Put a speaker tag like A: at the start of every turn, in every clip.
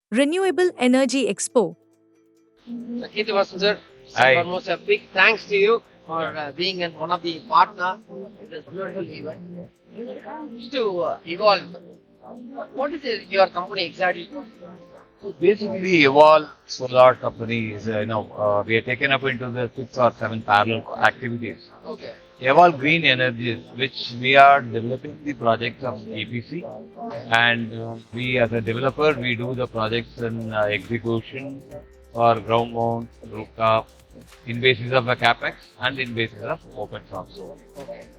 A: Renewable Energy Expo.
B: It was, sir.
C: I
B: Almost a big thanks to you for being one of the partner in this beautiful event. To evolve, what is your company exactly?
C: basically Evolve Solar Company is, we are taken up into the 6 or 7 parallel activities.
B: Okay.
C: Evolve Green Energies, which we are developing the projects of EPC, and we as a developer, we do the projects in execution or ground mount, rooftop, in basis of a capex and in basis of open source.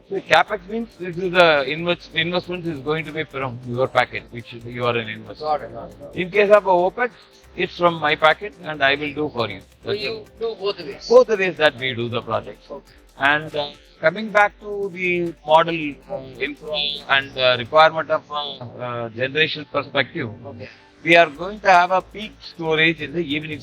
C: So capex means this is the investment is going to be from your packet, which you are an investor.
B: Got it. Got it.
C: In case of a OPEX, it's from my packet and I will do for you.
B: So you do both ways.
C: Both the ways that we do the project. And coming back to the model infra and requirement of generation perspective,
B: Okay.
C: we are going to have a peak storage in the evening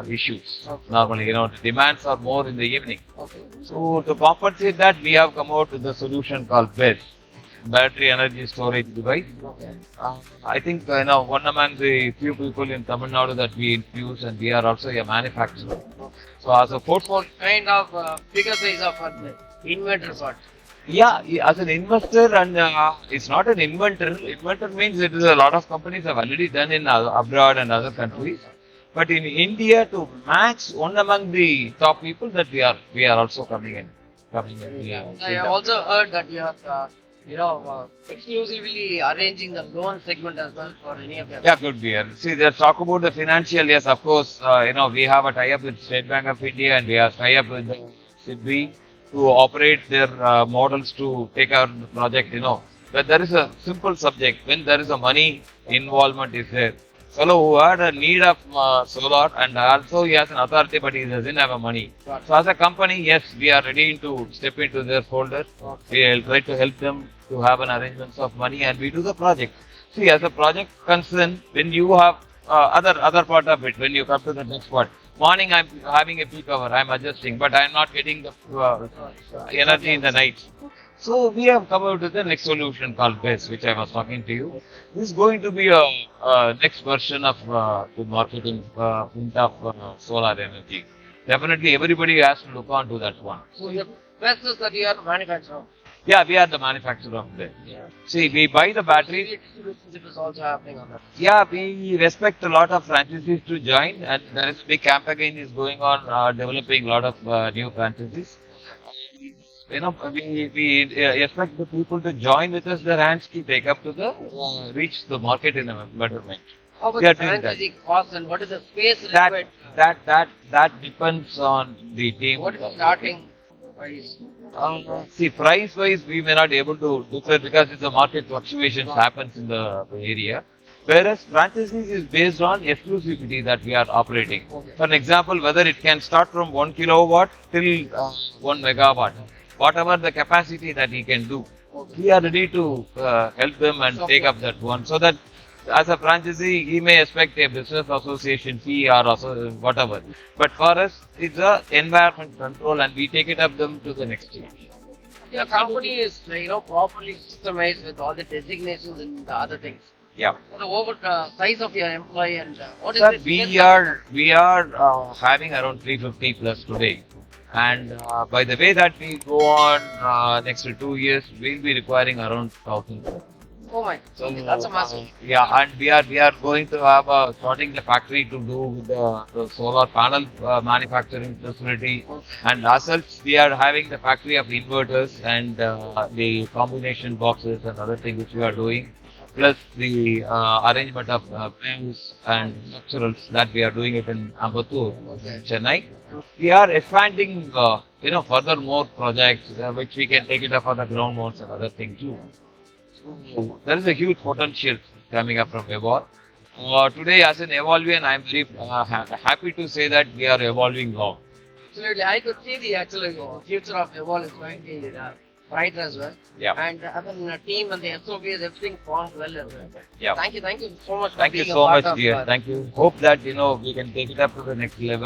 C: issues.
B: Okay.
C: Normally, the demands are more in the evening.
B: Okay.
C: So to compensate that, we have come out with a solution called BESS, battery energy storage device.
B: Okay.
C: I think one among the few people in Tamil Nadu that we infuse, and we are also a manufacturer. So as a portfolio,
B: Kind of bigger size of inverter sort.
C: yeah, as an investor, and it's not an inventor. Inventor means it is a lot of companies have already done in abroad and other countries. But in India, to match one among the top people, that we are also coming in. Yeah.
B: I also heard that you are, exclusively arranging the loan segment as well for any of your.
C: Yeah, good dear. See, let's talk about the financial. Yes, of course. We have a tie-up with State Bank of India, and we have tie-up with the SIDBI to operate their models to take out the project. But there is a simple subject. When there is a money involvement is there. Fellow who had a need of solar, and also he has an authority, but he doesn't have a money. So as a company, yes, we are ready to step into their folder. We will try to help them to have an arrangement of money, and we do the project. See, as a project concern, when you have other part of it, when you come to the next part, morning I'm having a peak hour, I'm adjusting, but I'm not getting the energy in the night. So we have come out with the next solution called BESS, which I was talking to you. This is going to be a next version of the marketing of solar energy. Definitely, everybody has to look on to that one.
B: So the best is that you are manufacturer.
C: Yeah, we are the manufacturer of BESS.
B: Yeah.
C: See, we buy the battery.
B: Distribution is also happening on that.
C: Yeah, we respect a lot of franchisees to join, and there is big campaign is going on, developing a lot of new franchisees. We expect the people to join with us, their hands to take up to the reach the market in a better way.
B: How about
C: We are
B: the
C: doing that.
B: franchising cost and what is the space
C: That
B: required?
C: that depends on the team.
B: What is the starting price?
C: See, price wise, we may not be able to declare because it's a market fluctuations happens in the area. Whereas franchisees is based on exclusivity that we are operating. For an example, whether it can start from 1 kilowatt till 1 megawatt, whatever the capacity that he can do, we are ready to help them and take up that one. So that as a franchisee, he may expect a business association fee or whatever. But for us, it's a environment control, and we take it up them to the next stage.
B: Your company is properly systemized with all the designations and the other things.
C: Yeah.
B: The over size of your employee and what is
C: Sir,
B: it?
C: we are having around 350 plus today, and by the way that we go on next 2 years, we'll be requiring around 1,000.
B: Oh my, so that's a massive.
C: Yeah, and we are going to have starting the factory to do with the solar panel manufacturing facility, and as such we are having the factory of inverters and the combination boxes and other things which we are doing, plus the arrangement of frames and structurals that we are doing it in Ambattur, Chennai. We are expanding, further more projects which we can take it up for the ground mounts and other things too. So there is a huge potential coming up from Evolve. Today, as an Evolvian, I am very happy to say that we are evolving long.
B: Absolutely, I could see the actual future of Evolve is going to be bright as well.
C: Yeah.
B: And as a team and the SOPs, everything formed well as well.
C: Yeah.
B: Thank you so much for
C: Thank you
B: being a
C: so
B: part
C: much,
B: of
C: dear. Thank you. Hope that we can take it up to the next level.